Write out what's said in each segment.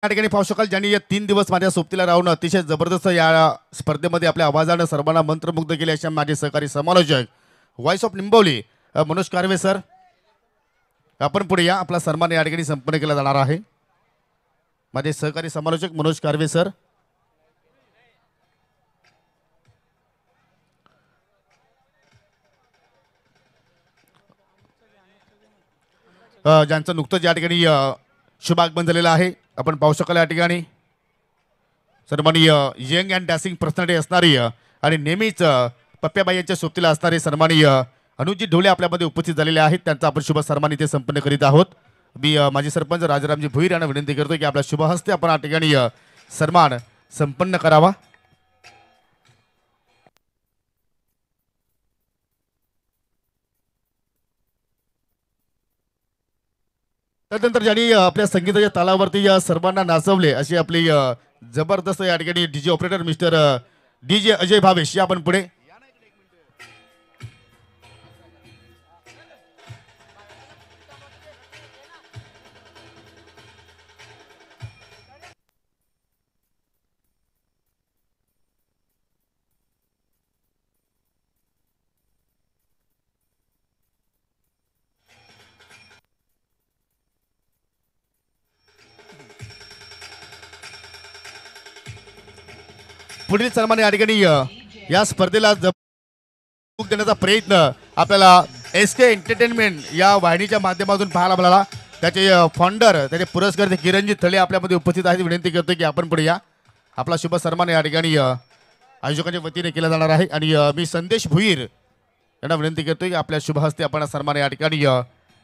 या ठिकाणी पाहू शकाल ज्यांनी या 3 दिवस माझ्या सोबतीला राहून अतिशय जबरदस्त या स्पर्धेमध्ये आपल्या आवाजाने सर्वांना मंत्रमुग्ध केले अशा माझे सहकारी समालोचक voice of Nimbavali Manoj Karve sir, आपण पुढे या. आपला सन्मान या ठिकाणी संपन्न केला जाणार आहे. माझे सहकारी समालोचक मनोज कारवे सर. ज्यांचं नुकतंच या ठिकाणी शुभ आगमन झालेलं आहे. आपण पाहू शकाल या ठिकाणी सन्माननीय यंग अँड डॅसिंग पर्सनॅलिटी असणारी आणि नेहमीच पप्प्याबाई यांच्या सोबतीला असणारे सन्माननीय अनुजी ढोले आपल्यामध्ये उपस्थित झालेले आहेत. त्यांचा आपण शुभ सन्मान इथे संपन्न करीत आहोत. मी माजी सरपंच राजारामजी भुईर यांना विनंती करतो की आपल्या शुभ हस्ते आपण या ठिकाणी सन्मान संपन्न करावा. त्यानंतर ज्यांनी आपल्या संगीताच्या तालावरती या सर्वांना नाचवले अशी आपली जबरदस्त या ठिकाणी DJ operator mister DJ Ajay Bhavesh या आपण पुढे. पुढील सन्मान या ठिकाणी या स्पर्धेला देण्याचा प्रयत्न आपल्याला SK एंटरटेनमेंट या वाहिनीच्या माध्यमातून पाहायला मिळाला. त्याचे फाउंडर त्याचे पुरस्कार किरणजी थळे आपल्यामध्ये उपस्थित आहेत. विनंती करतो की आपण पुढे या. आपला शुभ सन्मान या ठिकाणी आयोजकांच्या वतीने केला जाणार आहे आणि मी संदेश भुईर यांना विनंती करतोय की आपल्या शुभ हस्ते आपण सन्मान या ठिकाणी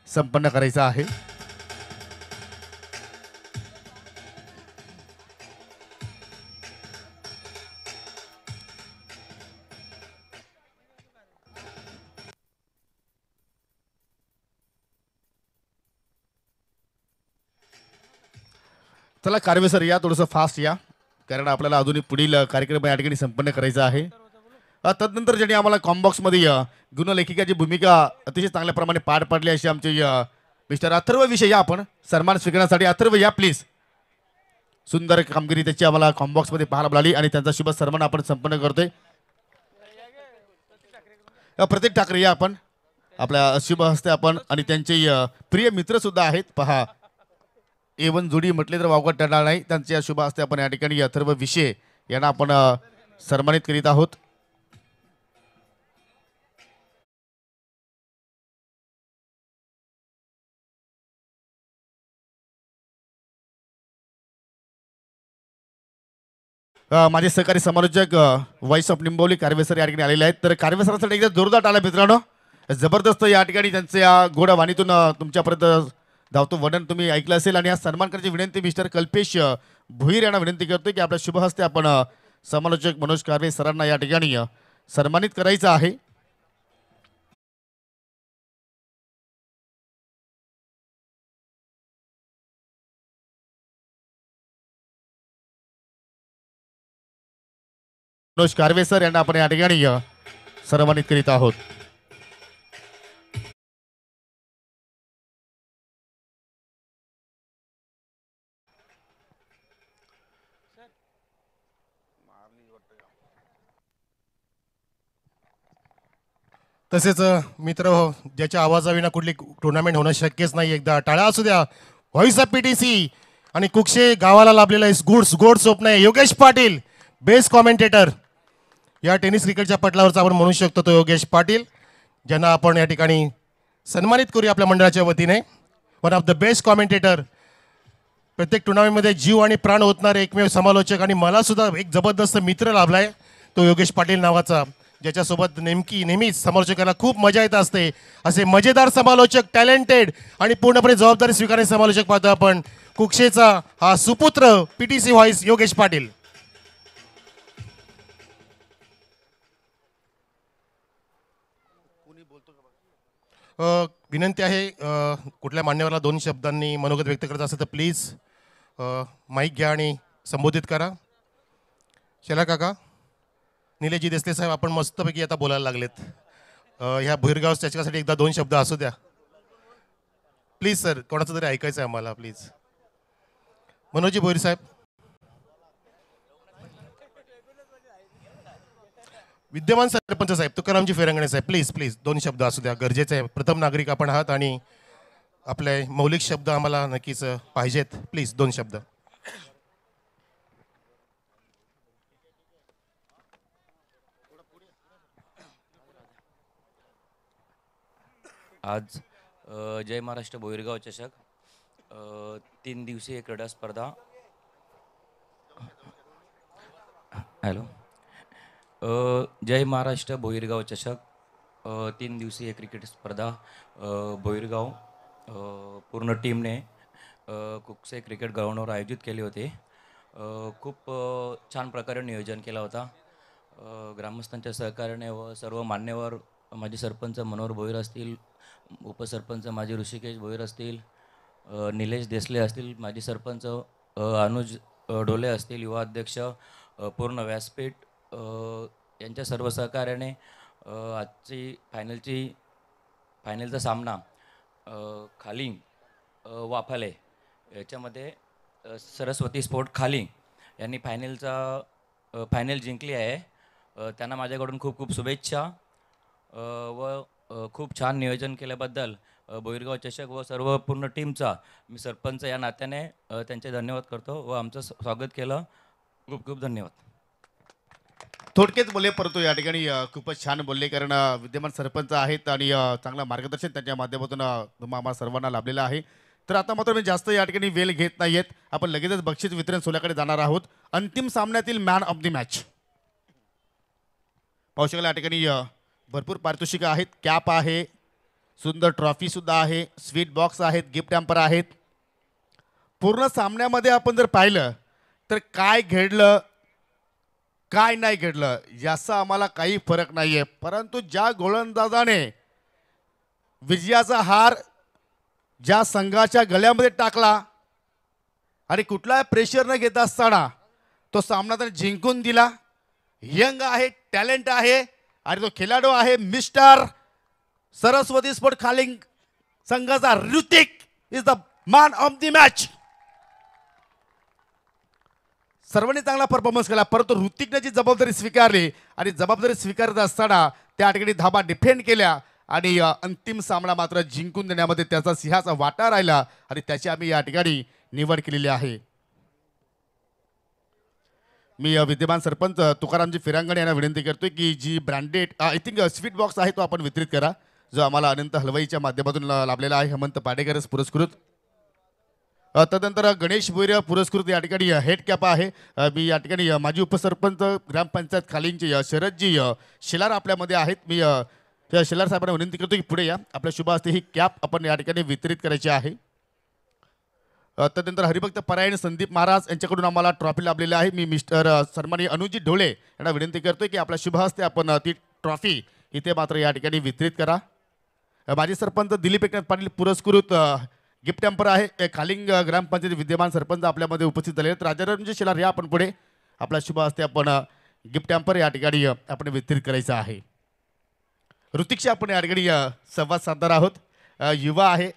संपन्न करायचा आहे. चला कारवे सर या, थोडंसं फास्ट या, कारण आपल्याला अजूनही पुढील कार्यक्रम या ठिकाणी संपन्न करायचा आहे. तदनंतर ज्यांनी आम्हाला कॉम्बॉक्समध्ये गुणलेखिकाची भूमिका अतिशय चांगल्या प्रमाणे पार पाडली अशी आमचे मिस्टर अथर्व विषय या आपण सन्मान स्वीकारण्यासाठी. अथर्व या प्लीज. सुंदर कामगिरी त्याची आम्हाला कॉम्बॉक्समध्ये पाहायला मिळाली आणि त्यांचा शुभ सन्मान आपण संपन्न करतोय. प्रतीक ठाकरे या आपण आपल्या शुभ हस्ते आपण आणि त्यांचे प्रिय मित्र सुद्धा आहेत. पहा A1 जोडी म्हटले तर वावगं ठरणार नाही. त्यांच्या शुभ हस्ते आपण या ठिकाणी अथर्व विषय यांना आपण सन्मानित करीत आहोत. माझे सहकारी समालोचक व्हॉइस ऑफ निंबवली कारवे सर या ठिकाणी आलेले आहेत. तर कारवे सरांसाठी एकदा जोरदार टाळ्या मित्रांनो. जबरदस्त या ठिकाणी त्यांच्या या गोड वाणीतून तुमच्यापर्यंत धावतो वर्णन तुम्ही ऐकलं असेल. आणि या सन्मान करण्याची विनंती मिस्टर कल्पेश भुईर यांना विनंती करतो की आपल्या शुभ हस्ते आपण समालोचक मनोज कारवे सरांना या ठिकाणी सन्मानित करायचं आहे. मनोज कारवे सर यांना आपण या ठिकाणी सन्मानित करीत आहोत. तसेच मित्र ज्याच्या आवाजाविना कुठली टुर्नामेंट होणं शक्यच नाही. एकदा टाळ्या असू द्या. व्हॉइस ऑफ PTC आणि कुक्षे गावाला लाभलेला गोड स्वप्न आहे योगेश पाटील, बेस्ट कॉमेंटेटर. या टेनिस क्रिकेटच्या पटलावरचा आपण म्हणू शकतो तो योगेश पाटील, ज्यांना आपण या ठिकाणी सन्मानित करूया आपल्या मंडळाच्या वतीने. One of the best commentator. प्रत्येक टुर्नामेंटमध्ये जीव आणि प्राण ओतणारे एकमेव समालोचक आणि मला सुद्धा एक जबरदस्त मित्र लाभलाय तो योगेश पाटील नावाचा, ज्याच्यासोबत नेहमीच समालोचकाला खूप मजा येत असते. असे मजेदार समालोचक, टॅलेंटेड आणि पूर्णपणे जबाबदारी स्वीकारणारे समालोचक पाहतो आपण. कुक्षेचा हा सुपुत्र PTC व्हॉइस योगेश पाटील. विनंती आहे कुठल्या मान्यवराला 2 शब्दांनी मनोगत व्यक्त करत असेल तर प्लीज माईक घ्या आणि संबोधित करा. शेला काका, निलेशजी देसले साहेब, आपण मस्तपैकी आता बोलायला लागलेत. ह्या भुईरगाव त्याच्यासाठी एकदा 2 शब्द असू द्या प्लीज सर. कोणाचं तरी ऐकायचं आहे आम्हाला प्लीज. मनोजी भोईर साहेब. विद्यमान सरपंच साहेब तुकारामजी फेरंगणे साहेब, प्लीज प्लीज 2 शब्द असू द्या, गरजेचे आहे. प्रथम नागरिक आपण आहात आणि आपले मौलिक शब्द आम्हाला नक्कीच पाहिजेत. प्लीज 2 शब्द. आज जय महाराष्ट्र भोईरगाव चषक 3 दिवसीय क्रीडा स्पर्धा. हॅलो. जय महाराष्ट्र भोईरगाव चषक 3 दिवसीय क्रिकेट स्पर्धा भोईरगाव पूर्ण टीमने कुकसे क्रिकेट ग्राउंडवर आयोजित केले होते. खूप छान प्रकारे नियोजन केला होता. ग्रामस्थांच्या सहकार्याने व सर्व मान्यवर माजी सरपंच मनोहर भोईर असतील, उपसरपंच माजी ऋषिकेश भोईर असतील, निलेश देसले असतील, माजी सरपंच अनुज ढोले असतील, युवा अध्यक्ष पूर्ण व्यासपीठ यांच्या सर्व सहकार्याने आजची फायनलचा सामना खालिंग वाफाले याच्यामध्ये सरस्वती स्पोर्ट खालिंग यांनी फायनल जिंकली आहे. त्यांना माझ्याकडून खूप खूप शुभेच्छा व खूप छान नियोजन केल्याबद्दल भोईरगाव चषक व सर्व पूर्ण टीमचा मी सरपंच या नात्याने त्यांचे धन्यवाद करतो व आमचं स्वागत केलं. खूप खूप धन्यवाद. थोडक्यात बोलले परंतु या ठिकाणी खूपच छान बोलले, कारण विद्यमान सरपंच आहेत आणि चांगलं मार्गदर्शन त्यांच्या माध्यमातून आम्हा सर्वांना लाभलेलं आहे. तर आता मात्र मी जास्त या ठिकाणी वेळ घेत नाहीयेत. आपण लगेचच बक्षीस वितरण सोहळ्याकडे जाणार आहोत. अंतिम सामन्यातील मॅन ऑफ द मॅच पाहू शकाल या ठिकाणी भरपूर पारितोषिकं आहेत, कॅप आहे, सुंदर ट्रॉफी सुद्धा आहे, स्वीट बॉक्स आहेत, गिफ्ट हॅम्पर आहेत. पूर्ण सामन्यामध्ये आपण जर पाहिलं तर काय घडलं काय नाही घडलं याचा आम्हाला काही फरक नाहीये, परंतु ज्या गोलंदाजाने विजयाचा हार ज्या संघाच्या गळ्यामध्ये टाकला आणि कुठलाही प्रेशर न घेता असताना तो सामना त्याने जिंकून दिला. यंग आहे, टॅलेंट आहे आणि तो खेळाडू आहे मिस्टर सरस्वती स्पोर्ट खालिंग संघाचा Hrithik is the man of the match. सर्वांनी चांगला परफॉर्मन्स केला, परंतु ऋतिकने जी जबाबदारी स्वीकारली आणि जबाबदारी स्वीकारत असताना त्या ठिकाणी धाबा डिफेंड केल्या आणि अंतिम सामना मात्र जिंकून देण्यामध्ये त्याचा सिंहाचा वाटा राहिला आणि त्याची आम्ही या ठिकाणी निवड केलेली आहे. मी विद्यमान सरपंच तुकारामजी फिरांगणे यांना विनंती करतोय की जी branded I think sweet box आहे तो आपण वितरित करा, जो आम्हाला अनंत हलवाईच्या माध्यमातून लाभलेला आहे. हेमंत पाडेकरच पुरस्कृत. तदनंतर गणेश भोईर पुरस्कृत या ठिकाणी हेड कॅप आहे. मी या ठिकाणी माजी उपसरपंच ग्रामपंचायत खालिंगचे शरदजी शेलार आपल्यामध्ये आहेत. मी शेलार साहेबांना विनंती करतो की पुढे या. आपल्या शुभ हस्ते ही कॅप आपण या ठिकाणी वितरित करायची आहे. तदनंतर हरिभक्त परायण संदीप महाराज यांच्याकडून आम्हाला ट्रॉफी लाभलेली आहे. मी मिस्टर सन्माननीय अनुजी ढोळे यांना विनंती करतोय की आपल्या शुभ हस्ते आपण ती ट्रॉफी इथे मात्र या ठिकाणी वितरित करा. माजी सरपंच दिलीप एकनाथ पाटील पुरस्कृत गिफ्ट हॅम्पर आहे. खालिंग ग्रामपंचायत विद्यमान सरपंच आपल्यामध्ये उपस्थित झाले आहेत. राजारामजी शेलार या आपण पुढे. आपल्या शुभ हस्ते आपण गिफ्ट हॅम्पर या ठिकाणी आपण वितरित करायचं आहे. ऋतिकशी आपण या ठिकाणी संवाद साधणार आहोत. युवा आहे,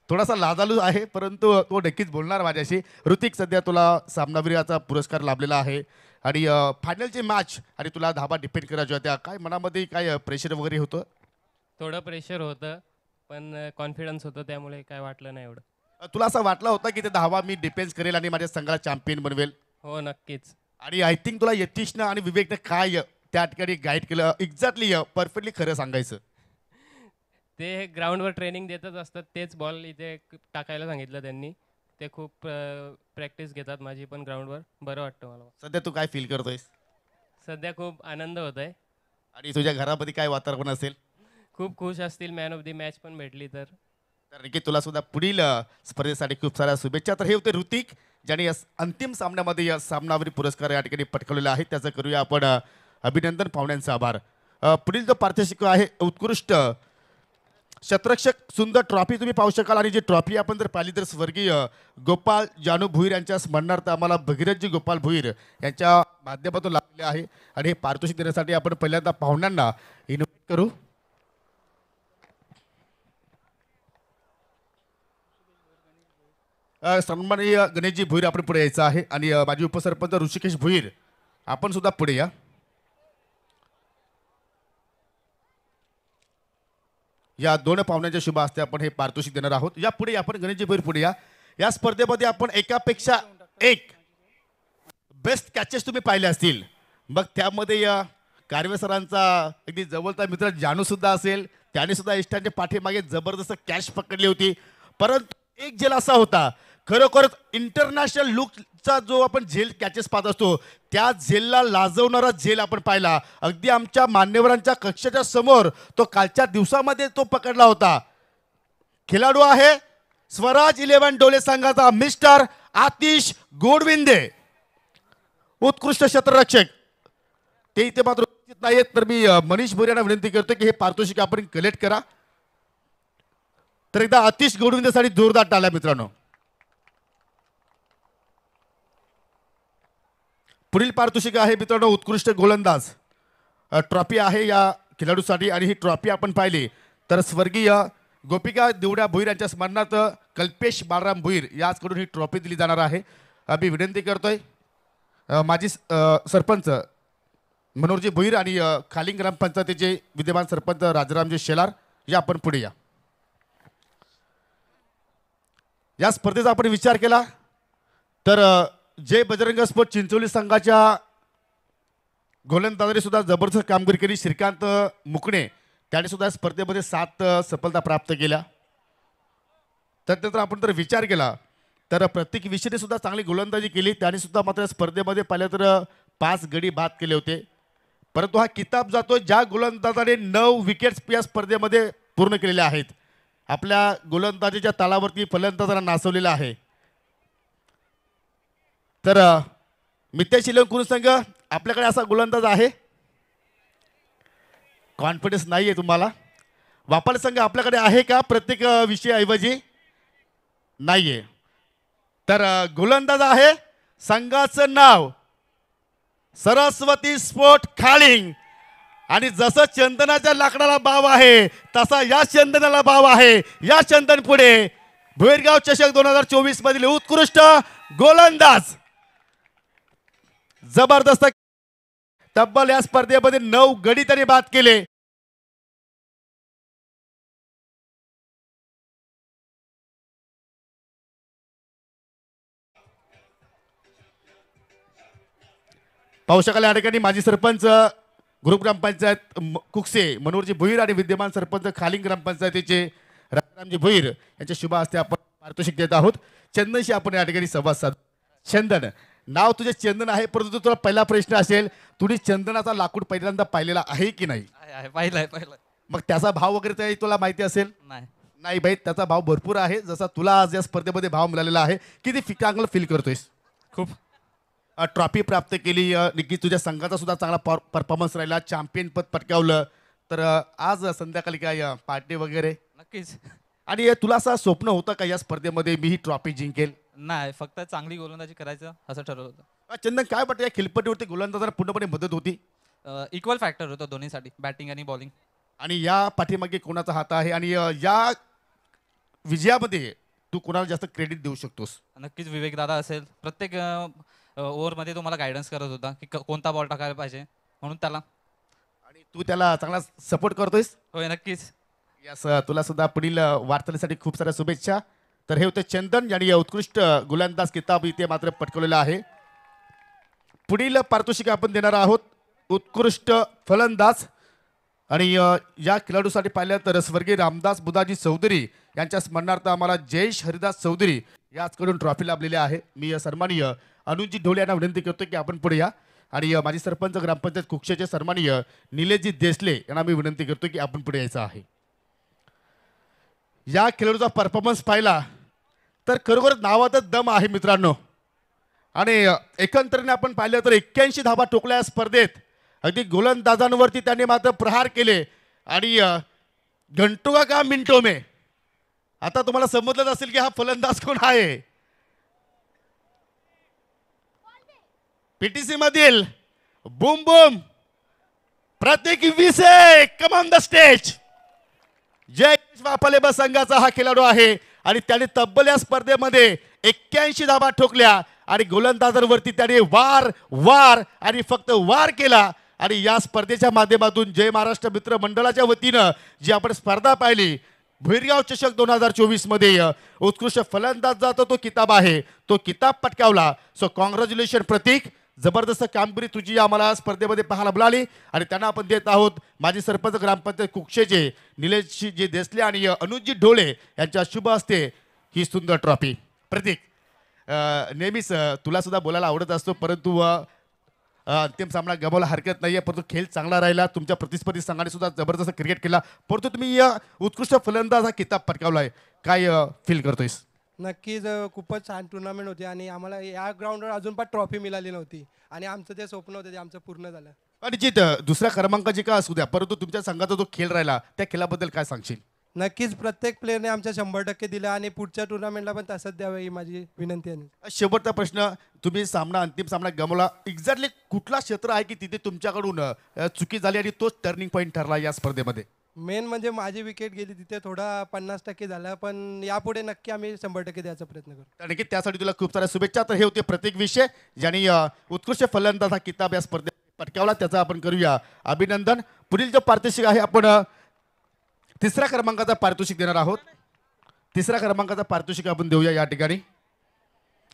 थोडासा लाजालू आहे, परंतु तो नक्कीच बोलणार माझ्याशी. ऋतिक, सध्या तुला सामनावीराचा पुरस्कार लाभलेला आहे आणि फायनलची मॅच आणि तुला धाबा डिपेंड करायच्या होत्या. काय मनामध्ये काय प्रेशर वगैरे होतं? थोडं प्रेशर होतं, पण कॉन्फिडन्स होतं, त्यामुळे काय वाटलं नाही एवढं. तुला असं वाटलं होतं की ते धावा मी डिफेन्स करेल आणि माझ्या संघाला चॅम्पियन बनवेल? हो, नक्कीच. आणि आय थिंक तुला यतीशनं आणि विवेकनं काय त्या ठिकाणी गाईड केलं एक्झॅक्टली परफेक्टली खरं सांगायचं? ते ग्राउंडवर ट्रेनिंग देतच असतात, तेच बॉल इथे टाकायला सांगितलं त्यांनी. ते खूप प्रॅक्टिस घेतात माझी पण ग्राउंडवर. बरं वाटतं मला. सध्या तू काय फील करतोयस? सध्या खूप आनंद होत आहे. आणि तुझ्या घरामध्ये काय वातावरण असेल? खूप खुश असतील, मॅन ऑफ द मॅच पण भेटली तर. कारण की तुला सुद्धा पुढील स्पर्धेसाठी खूप साऱ्या शुभेच्छा. तर हे होते ऋतिक, ज्याने या अंतिम सामन्यामध्ये या सामनावरील पुरस्कार या ठिकाणी पटकावलेला आहे. त्याचं करूया आपण अभिनंदन, पाहुण्यांचा आभार. पुढील जो पारितोषिक आहे उत्कृष्ट शतरक्षक सुंदर ट्रॉफी तुम्ही पाहू शकाल. आणि जी ट्रॉफी आपण जर पाहिली तर स्वर्गीय गोपाल जानू भुईर यांच्या स्मरणार्थ आम्हाला भगीरथजी गोपाल भुईर यांच्या माध्यमातून लाभलेले आहे. आणि हे पारितोषिक देण्यासाठी आपण पहिल्यांदा पाहुण्यांना इन्व्हाइट करू. सन्माननीय गणेशजी भोईर आपण पुढे यायचं आहे आणि माजी उपसरपंच ऋषिकेश भोईर आपण सुद्धा पुढे या. या दोन पाहुण्यांच्या शुभ हस्ते आपण हे पारितोषिक देणार आहोत. या पुढे आपण गणेशजी भोईर पुढे या. या स्पर्धेमध्ये आपण एकापेक्षा एक बेस्ट कॅचेस तुम्ही पाहिले असतील. मग त्यामध्ये या कारवे सरांचा अगदी जवळचा मित्र जानू सुद्धा असेल. त्याने सुद्धा इष्टांच्या पाठीमागे जबरदस्त कॅच पकडली होती. परंतु एक झेल असा होता खरोखरच इंटरनॅशनल लुकचा जो आपण झेल कॅचेस पाहत असतो त्या झेलला लाजवणारा झेल आपण पाहिला. अगदी आमच्या मान्यवरांच्या कक्षाच्या समोर तो कालच्या दिवसामध्ये तो पकडला होता. खेळाडू आहे स्वराज 11 डोले संघाचा मिस्टर आतिश गोडविंदे, उत्कृष्ट क्षेत्ररक्षक. ते इथे मात्र उपस्थित नाहीत तर मी मनीष भोईर यांना विनंती करतो की हे पारितोषिक आपण कलेक्ट करा. तर एकदा आतिश गोडविंदेसाठी जोरदार टाळ्या मित्रांनो. पुढील पारितोषिक आहे मित्रांनो उत्कृष्ट गोलंदाज ट्रॉफी आहे या खेळाडूसाठी आणि ही ट्रॉफी आपण पाहिली तर स्वर्गीय गोपिका देवड्या भोईर यांच्या स्मरणार्थ कल्पेश बाळराम भोईर याचकडून ही ट्रॉफी दिली जाणार आहे. आम्ही विनंती करतोय माजी सरपंच मनोहरजी भोईर आणि खालिंग ग्रामपंचायतीचे विद्यमान सरपंच राजारामजी शेलार या आपण पुढे या. या स्पर्धेचा आपण विचार केला तर जय बजरंग स्पोर्ट चिंचोली संघाच्या गोलंदाजाने सुद्धा जबरदस्त कामगिरी केली. श्रीकांत मुकणे त्याने सुद्धा स्पर्धेमध्ये 7 सफलता प्राप्त केल्या. त्यानंतर आपण जर विचार केला तर प्रत्येक विषयाने सुद्धा चांगली गोलंदाजी केली. त्याने सुद्धा मात्र स्पर्धेमध्ये पाहिलं तर 5 गडी बाद केले होते. परंतु हा किताब जातो ज्या गोलंदाजाने 9 विकेट्स या स्पर्धेमध्ये पूर्ण केलेल्या आहेत. आपल्या गोलंदाजीच्या तालावरती फलंदाजांना नाचवलेला आहे. तर मित्याशी कुरु संघ आपल्याकडे असा गोलंदाज आहे. कॉन्फिडन्स नाही आहे तुम्हाला. वापाल संघ आपल्याकडे आहे का प्रत्येक विषयाऐवजी? नाहीये. तर गोलंदाज आहे संघाचं नाव सरस्वती स्पोर्ट खालिंग आणि जसं चंदनाच्या लाकडाला भाव आहे तसा या चंदनाला भाव आहे. या चंदन पुढे भोईरगाव चषक 2024 मधील उत्कृष्ट गोलंदाज जबरदस्त तब्बल या स्पर्धेमध्ये 9 गडी त्यांनी बाद केले. पाहू शकाल या ठिकाणी माजी सरपंच ग्रुप ग्रामपंचायत कुकसे मनोहरजी भोईर आणि विद्यमान सरपंच खालिंग ग्रामपंचायतीचे राजारामजी भोईर यांच्या शुभ हस्ते आपण पारितोषिक देत आहोत. चंदनशी आपण या ठिकाणी संवाद साधू. चंदन, नाव तुझे चंदन आहे परंतु तुला पहिला प्रश्न असेल तुम्ही चंदनाचा लाकूड पहिल्यांदा पाहिलेला आहे की नाही? पाहिलाय. मग त्याचा भाव वगैरे तुला माहिती असेल? नाही भाई, त्याचा भाव भरपूर आहे. जसा तुला आज या स्पर्धेमध्ये भाव मिळालेला आहे किती चांगलं फील करतोयस? खूप. ट्रॉफी प्राप्त केली. नक्कीच तुझ्या संघाचा सुद्धा चांगला परफॉर्मन्स राहिला. चॅम्पियन पद पटकावलं. तर आज संध्याकाळी काय पार्टी वगैरे? नक्कीच. आणि तुला असं स्वप्न होतं का या स्पर्धेमध्ये मी ही ट्रॉफी जिंकेल? नाही, फक्त चांगली गोलंदाजी करायचं असं ठरवलं होतं. चंदन, काय वाटतं या खेळपट्टीवरती गोलंदाजांना पूर्णपणे मदत होती? इक्वल फॅक्टर होतं दोन्हीसाठी, बॅटिंग आणि बॉलिंग. आणि या पाठीमागे कोणाचा हात आहे आणि या विजयामध्ये तू कोणाला जास्त क्रेडिट देऊ शकतोस? नक्कीच विवेक दादा असेल. प्रत्येक ओव्हरमध्ये तो मला गायडन्स करत होता की कोणता बॉल टाकायला पाहिजे म्हणून त्याला. आणि तू त्याला चांगला सपोर्ट करतोयस? होय, नक्कीच. यस, तुला सुद्धा पुढील वाटचालीसाठी खूप साऱ्या शुभेच्छा. तर हे होते चंदन यांनी उत्कृष्ट गोलंदाज किताब इथे मात्र पटकवलेला आहे. पुढील पारितोषिक आपण देणार आहोत उत्कृष्ट फलंदाज आणि या खेळाडूसाठी पाहिलं तर स्वर्गीय रामदास बुधाजी चौधरी यांच्या स्मरणार्थ आम्हाला जयेश हरिदास चौधरी याचकडून ट्रॉफी लाभलेली आहे. मी सन्माननीय अनुजी ढोले यांना विनंती करतो की आपण पुढे या. आणि माजी सरपंच ग्रामपंचायत कुक्षेचे सन्माननीय निलेशजी देसले यांना मी विनंती करतो की आपण पुढे यायचं आहे. या खेळाडूचा परफॉर्मन्स पाहिला तर खरोखर नावातच दम आहे मित्रांनो. आणि एकंदरीने आपण पाहिलं तर 81 धावा ठोकल्या या स्पर्धेत. अगदी गोलंदाजांवरती त्यांनी मात्र प्रहार केले. आणि घंटोगा का मिंटो में, आता तुम्हाला समजलंच असेल की हा फलंदाज कोण आहे. पीटीसी मधील boom boom Prateek Vise, come on the stage. Jay Wapale संघाचा हा खेळाडू आहे आणि त्याने तब्बल या स्पर्धेमध्ये 81 धाबा ठोकल्या आणि गोलंदाजांवरती त्याने वार वार आणि फक्त वार केला. आणि या स्पर्धेच्या माध्यमातून जय महाराष्ट्र मित्र मंडळाच्या वतीनं जी आपण स्पर्धा पाहिली भुईरगाव चषक 2024 मध्ये उत्कृष्ट फलंदाजाचा तो किताब आहे, तो किताब पटकावला. सो कॉंग्रॅच्युलेशन प्रतीक, जबरदस्त कामगिरी तुझी आम्हाला स्पर्धेमध्ये पाहायला मिळाली. आणि त्यांना आपण देत आहोत माजी सरपंच ग्रामपंचायत कुक्षेचे निलेशजी जे देसले आणि अनुजजी ढोळे यांच्या शुभ हस्ते ही सुंदर ट्रॉफी. प्रतीक, नेहमीच तुला सुद्धा बोलायला आवडत असतो, परंतु अंतिम सामना गमावला हरकत नाहीये, परंतु खेळ चांगला राहिला. तुमच्या प्रतिस्पर्धी संघाने सुद्धा जबरदस्त क्रिकेट केला, परंतु तुम्ही उत्कृष्ट फलंदाज हा किताब पटकावलाय. काय फील करतोयस? नक्कीच खूपच छान टुर्नामेंट होती आणि आम्हाला या ग्राउंडवर अजून पण ट्रॉफी मिळाली नव्हती आणि आमचं ते स्वप्न होतं ते आमचं पूर्ण झालं. आणि जित दुसऱ्या क्रमांकाची का असू द्या, परंतु तुमच्या संघाचा जो खेळ राहिला त्या खेळाबद्दल काय सांगशील? नक्कीच प्रत्येक प्लेअरने आमच्या 100% दिलं आणि पुढच्या टुर्नामेंटला पण तसंच द्यावं ही माझी विनंती आहे. शेवटचा प्रश्न, तुम्ही अंतिम सामना गमावला, एक्झॅक्टली कुठला क्षेत्र आहे की तिथे तुमच्याकडून चुकी झाली आणि तोच टर्निंग पॉईंट ठरला या स्पर्धेमध्ये? मेन म्हणजे माझी विकेट गेली तिथे थोडा 50% झाला, पण यापुढे नक्की आम्ही 100% द्यायचा प्रयत्न करू. नक्की त्यासाठी तुला खूप साऱ्या शुभेच्छा. तर हे होते प्रत्येक विषय ज्यांनी उत्कृष्ट फलंदाज हा किताब या स्पर्धेत पटकावला, त्याचा आपण करूया अभिनंदन. पुढील जो पारितोषिक आहे आपण तिसऱ्या क्रमांकाचा पारितोषिक देणार आहोत. तिसऱ्या क्रमांकाचा पारितोषिक आपण देऊया या ठिकाणी.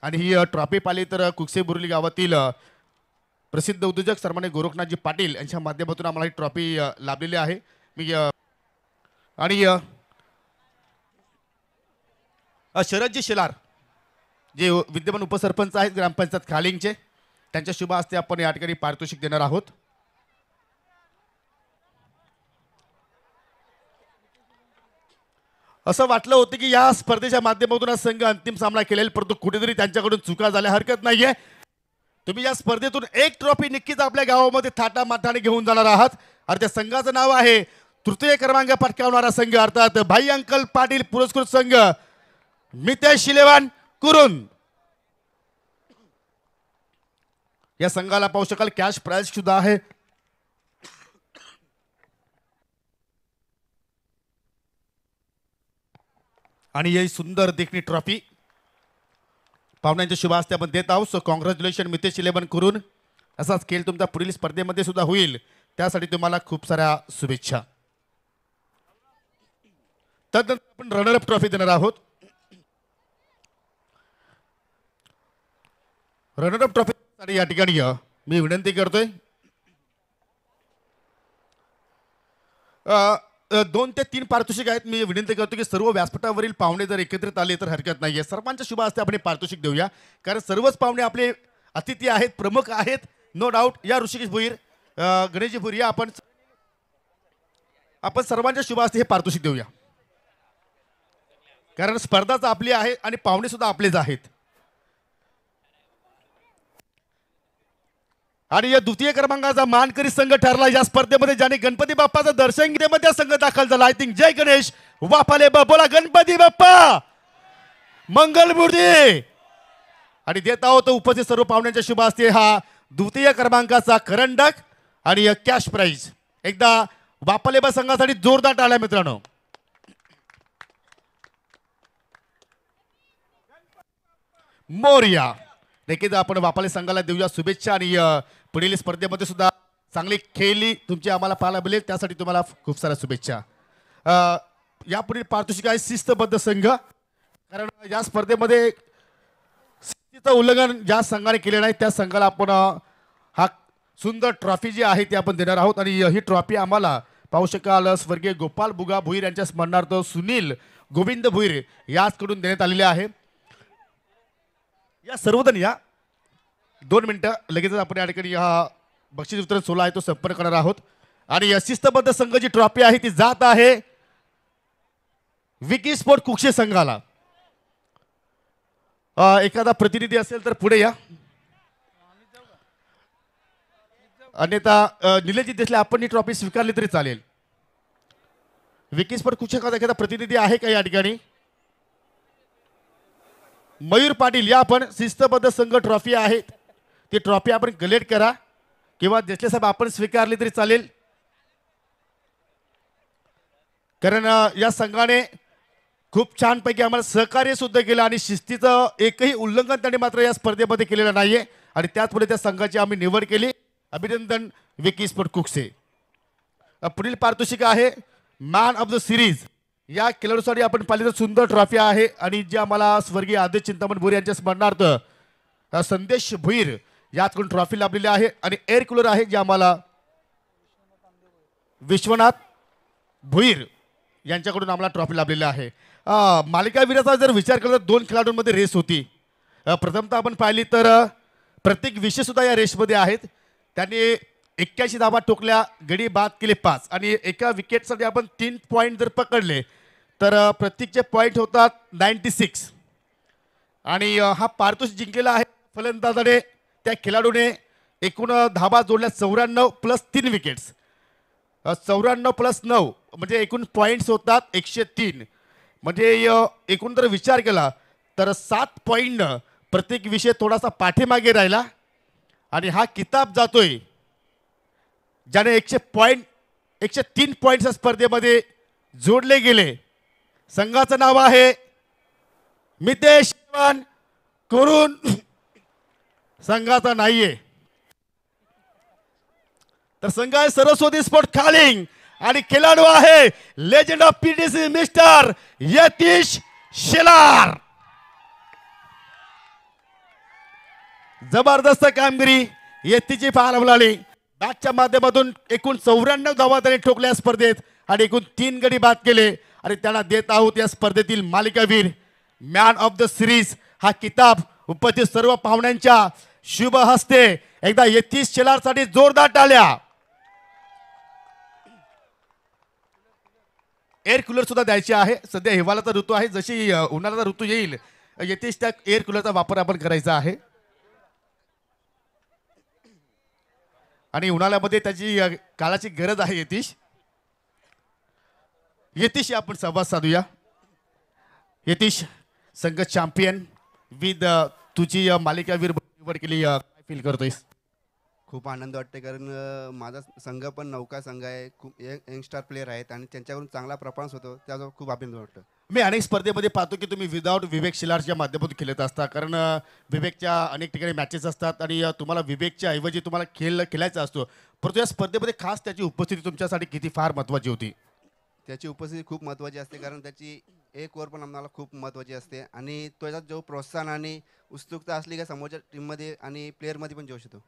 आणि ही ट्रॉफी पाली तर कुकसे बुर्ली गावातील प्रसिद्ध उद्योजक सन्माननीय गोरखनाथजी पाटील यांच्या माध्यमातून आम्हाला ही ट्रॉफी लाभलेली आहे. मी आणि शरदजी शेलार जे विद्यमान उपसरपंच आहेत ग्रामपंचायत खालिंगचे, त्यांच्या शुभ हस्ते आपण या ठिकाणी पारितोषिक देणार आहोत. असं वाटलं होतं की या स्पर्धेच्या माध्यमातून हा संघ अंतिम सामना खेळेल, परंतु कुठेतरी त्यांच्याकडून चुका झाल्या, हरकत नाहीये. तुम्ही या स्पर्धेतून एक ट्रॉफी नक्कीच आपल्या गावामध्ये थाटामाटाने घेऊन जाणार आहात. आणि त्या संघाचं नाव आहे तृतीय क्रमांक पटकावणारा संघ, अर्थात भाई अंकल पाटील पुरस्कृत संघ मितेश शिलेवान कुरुन. या संघाला पाहू शकाल कॅश प्राइज सुद्धा आहे. आणि ही सुंदर देखणी ट्रॉफी पाहुण्यांच्या शुभ हस्ते आपण देत आहोत. सो कॉंग्रॅच्युलेशन मितेश 11 करून. असाच खेळ तुमचा पुढील स्पर्धेमध्ये सुद्धा होईल, त्यासाठी तुम्हाला खूप साऱ्या शुभेच्छा. त्यानंतर आपण रनरअप ट्रॉफी देणार आहोत. रनरअप ट्रॉफी या ठिकाणी मी विनंती करतोय 2 ते 3 पारितोषिक आहेत. मी विनंती करतो की सर्व व्यासपीठावरील पाहुणे जर एकत्रित आले तर हरकत नाहीये. सर्वांच्या शुभ हस्ते आपण पारितोषिक देऊया, कारण सर्वच पाहुणे आपले अतिथी आहेत, प्रमुख आहेत, नो डाऊट. या ऋषिकेश भोईर, गणेशजी भोईर, या आपण सर्वांच्या शुभ हस्ते हे पारितोषिक देऊया, कारण स्पर्धाच आपली आहे आणि पाहुणे सुद्धा आपलेच आहेत. आणि या द्वितीय क्रमांकाचा मानकरी संघ ठरला या स्पर्धेमध्ये, ज्याने गणपती बाप्पाचं दर्शन घेण्यामध्ये संघ दाखल झाला. आय थिंक जय गणेश वापाले बोला गणपती बाप्पा मंगलमूर्ती. आणि देत आहोत उपस्थित सर्व पाहुण्यांच्या शुभ हस्ते हा द्वितीय क्रमांकाचा करंडक आणि कॅश प्राइज. एकदा वापालेबा संघासाठी जोरदार टाळ्या मित्रांनो. मोरया. नक्कीच आपण वापाले संघाला देऊया शुभेच्छा. आणि पुढील स्पर्धेमध्ये सुद्धा चांगली खेळली तुमची आम्हाला पाहायला मिळेल, त्यासाठी तुम्हाला खूप साऱ्या शुभेच्छा. यापुढील पारितोषिक आहे शिस्तबद्ध संघ, कारण या स्पर्धेमध्ये शिस्तीचं उल्लंघन ज्या संघाने केले नाही त्या संघाला आपण हा सुंदर ट्रॉफी जी आहे ती आपण देणार आहोत. आणि ही ट्रॉफी आम्हाला पाहू शकाल स्वर्गीय गोपाल बुगा भोईर यांच्या स्मरणार्थ सुनील गोविंद भोईर याचकडून देण्यात आलेले आहे. या सर्वजण या 2 मिनिटं लगेचच आपण या ठिकाणी हा बक्षीस वितरण सोहळा आहे तो संपन्न करणार आहोत. आणि शिस्तबद्ध संघाची ट्रॉफी आहे ती जात आहे विकी स्पोर्ट कुक्षे संघाला. एखादा प्रतिनिधी असेल तर पुढे या, अन्यथा निलेशजी देसले आपण ही ट्रॉफी स्वीकारली तरी चालेल. विकी स्पोर्ट कुक्षे एखादा प्रतिनिधी आहे का या ठिकाणी? मयूर पाटील या आपण शिस्तबद्ध संघ ट्रॉफी आहे ती ट्रॉफी आपण कलेक्ट करा, किंवा देसले साहेब आपण स्वीकारली तरी चालेल, कारण या संघाने खूप छानपैकी आम्हाला सहकार्य सुद्धा केलं आणि शिस्तीचं एकही उल्लंघन त्यांनी मात्र या स्पर्धेमध्ये केलेलं नाहीये आणि त्याचमुळे त्या संघाची आम्ही निवड केली. अभिनंदन विकी स्पोर्ट कुकसे. पुढील पारितोषिक आहे मॅन ऑफ द सिरीज. या खेळाडूसाठी आपण पाहिलेलं सुंदर ट्रॉफी आहे आणि जे आम्हाला स्वर्गीय आदेश चिंतामण भोईर यांच्या स्मरणार्थ संदेश भोईर याचकडून ट्रॉफी लाभलेली आहे आणि एअर कूलर आहे जे आम्हाला विश्वनाथ भोईर यांच्याकडून आम्हाला ट्रॉफी लाभलेली आहे. मालिकावीराचा जर विचार केला तर 2 खेळाडूंमध्ये रेस होती. प्रथमतः आपण पाहिली तर प्रत्येक विषय सुद्धा या रेसमध्ये आहेत. त्यांनी 81 धावा ठोकल्या, गडी बाद केले 5 आणि एका विकेटसाठी आपण 3 पॉईंट जर पकडले तर प्रत्येकचे पॉईंट होतात 96 आणि हा पारितोषिक जिंकलेला आहे फलंदाजाने. त्या खेळाडूने एकूण धावा जोडल्या 94 प्लस 3 विकेट्स. 94 प्लस 9 म्हणजे एकूण पॉईंट्स होतात 103. म्हणजे एकूण जर विचार केला तर 7 पॉईंट प्रत्येक विषय थोडासा पाठीमागे राहिला आणि हा किताब जातोय ज्याने 103 पॉईंट्स स्पर्धेमध्ये जोडले गेले. संघाचं नाव आहे मितेश करून संघाचा नाहीये तर संघ आहे सरस्वती स्पोर्ट खालिंग आणि खेळाडू आहे legend of PTC mister Yatish Shelar. जबरदस्त कामगिरी यतीची पाहायला मिळाली. बॅटच्या माध्यमातून एकूण 94 धावा त्याने ठोकल्या स्पर्धेत आणि एकूण 3 गडी बाद केले आणि त्यांना देत आहोत या स्पर्धेतील मालिकावीर मॅन ऑफ द सिरीज हा किताब उपस्थित सर्व पाहुण्यांच्या शुभ हस्ते. एकदा यतीश शेलारसाठी जोरदार टाळ्या. एअर कूलर सुद्धा द्यायचे आहे. सध्या हिवाळ्याचा ऋतू आहे, जशी उन्हाळ्याचा ऋतू येईल यतीश त्या एअर कूलरचा वापर आपण करायचा आहे आणि उन्हाळ्यामध्ये त्याची काळाची गरज आहे. यतीश आपण संवाद साधूया. यतीश, संघ चॅम्पियन विथ तुझी मालिकावीर निवड केली, काय फील करतोयस? खूप आनंद वाटते कारण माझा संघ पण नौका संघ आहे. खूप यंगस्टार प्लेयर आहेत आणि त्यांच्याकडून चांगला परफॉर्मन्स होतो, त्याचा खूप अभिनंदन वाटतं. मी अनेक स्पर्धेमध्ये पाहतो की तुम्ही विदाऊट विवेक शिलारच्या माध्यमातून खेळत असता, कारण विवेकच्या अनेक ठिकाणी मॅचेस असतात आणि तुम्हाला विवेकच्या ऐवजी तुम्हाला खेळायचा असतो. परंतु या स्पर्धेमध्ये खास त्याची उपस्थिती तुमच्यासाठी किती फार महत्त्वाची होती? त्याची उपस्थिती खूप महत्त्वाची असते कारण त्याची एक ओव्हर पण आम्हाला खूप महत्त्वाची असते आणि त्याच्यात जो प्रोत्साहन आणि उत्सुकता असली का समोरच्या टीममध्ये आणि प्लेअरमध्ये पण जोश येतो.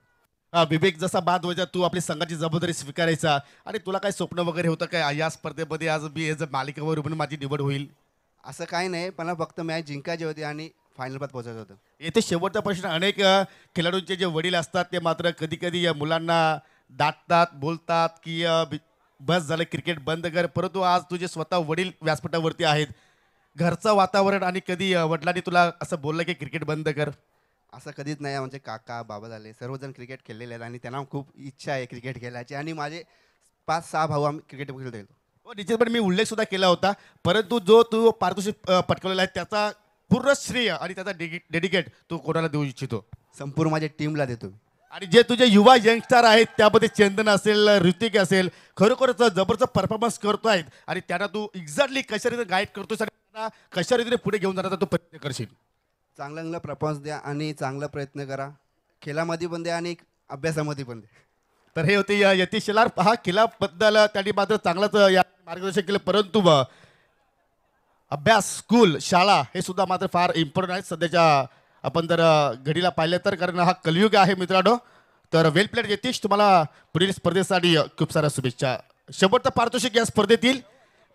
विवेक जसा बाद व्हायचा तू आपली संघाची जबाबदारी स्वीकारायचा आणि तुला काय स्वप्न वगैरे होतं काय या स्पर्धेमध्ये आज मी एज अ मालिकावीर म्हणून माझी निवड होईल? असं काही नाही, पण फक्त मॅच जिंकायची होती आणि फायनलपर्यंत पोहोचायचं होतं. येथे शेवटचा प्रश्न. अनेक खेळाडूंचे जे वडील असतात ते मात्र कधी कधी या मुलांना दाटतात, बोलतात की बस झालं क्रिकेट बंद कर, परंतु आज तुझे स्वतः वडील व्यासपीठावरती आहेत. घरचं वातावरण आणि कधी वडिलांनी तुला असं बोललं की क्रिकेट बंद कर? असं कधीच नाही. म्हणजे काका बाबा झाले सर्वजण क्रिकेट खेळलेले आहेत आणि त्यांना खूप इच्छा आहे क्रिकेट खेळायची आणि माझे 5-6 भाऊ आम्ही क्रिकेट खेळतो येतो. हो निश्चितपणे मी उल्लेख सुद्धा केला होता, परंतु जो तू पारितोषिक पटकवलेला आहे त्याचा पूर्ण श्रेय आणि त्याचा डेडिकेट तू कोणाला देऊ इच्छितो? संपूर्ण माझ्या टीमला देतो. आणि जे तुझे युवा यंगस्टर आहेत त्यामध्ये चंदन असेल, ऋतिक असेल, खरोखरच जबरदस्त परफॉर्मन्स करतो आहेत आणि त्यांना तू एक्झॅक्टली कशा रीतीने गाईड करतोस आणि त्यांना कशा रीतीने पुढे घेऊन जाण्याचा तू प्रयत्न करशील? चांगला परफॉर्मन्स द्या आणि चांगला प्रयत्न करा. खेळामध्ये पण द्या आणि अभ्यासामध्ये पण द्या. तर हे होते यतीश शेलार. हा खेळाबद्दल त्यांनी मात्र चांगलंच या मार्गदर्शन केलं, परंतु अभ्यास, स्कूल, शाळा हे सुद्धा मात्र फार इम्पॉर्टंट आहेत सध्याच्या आपण जर घडीला पाहिलं तर, कारण हा कलियुग आहे मित्रांनो. तर वेल प्लेड यतीश, तुम्हाला पुढील स्पर्धेसाठी खूप साऱ्या शुभेच्छा. शेवटचं पारितोषिक या स्पर्धेतील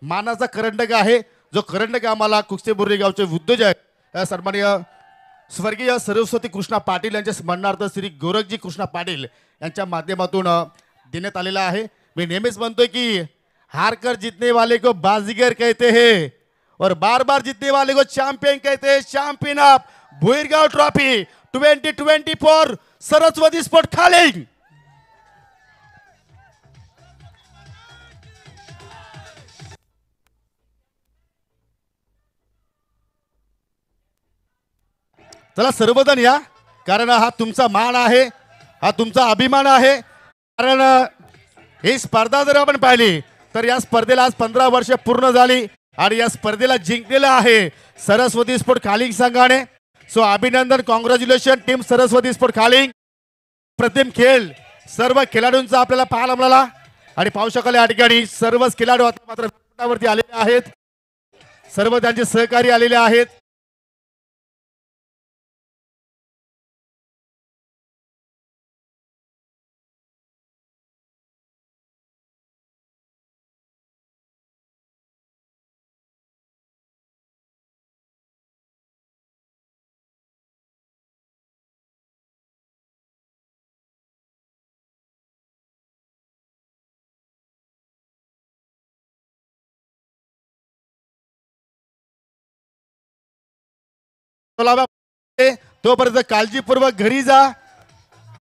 मानाचा करंडक आहे, जो करंडक आम्हाला कुकसे बोर्री गावचे उद्योजक सन्माननीय स्वर्गीय सरस्वती कृष्णा पाटील यांच्या स्मरणार्थ श्री गोरखजी कृष्णा पाटील यांच्या माध्यमातून देण्यात आलेला आहे. मी नेहमीच म्हणतोय की हारकर जीतने वाले को बाजीगर कहते हैं और बार बार जीतने वाले को चैंपियन कहते हैं. Champion of Bhoirgaon trophy 2024 Saraswati sport Khaling. चला सर्वजण या, कारण हा तुमचा मान आहे, हा तुमचा अभिमान आहे. कारण ही स्पर्धा जर आपण पाहिली तर या स्पर्धेला आज 15 वर्ष पूर्ण झाली. आणि या स्पर्धेला जिंकलेला आहे सरस्वती स्पोर्ट खालिंग संघाने. सो अभिनंदन, congratulation team Saraswati sport Khaling. प्रतिम खेळ सर्व खेळाडूंचा आपल्याला पाहायला मिळाला आणि पाहू शकाल या ठिकाणी सर्वच खेळाडू आता मात्र व्यासपीठावरती आलेले आहेत. सर्व त्यांचे सहकारी आलेले आहेत. तोपर्यंत काळजीपूर्वक घरी जा.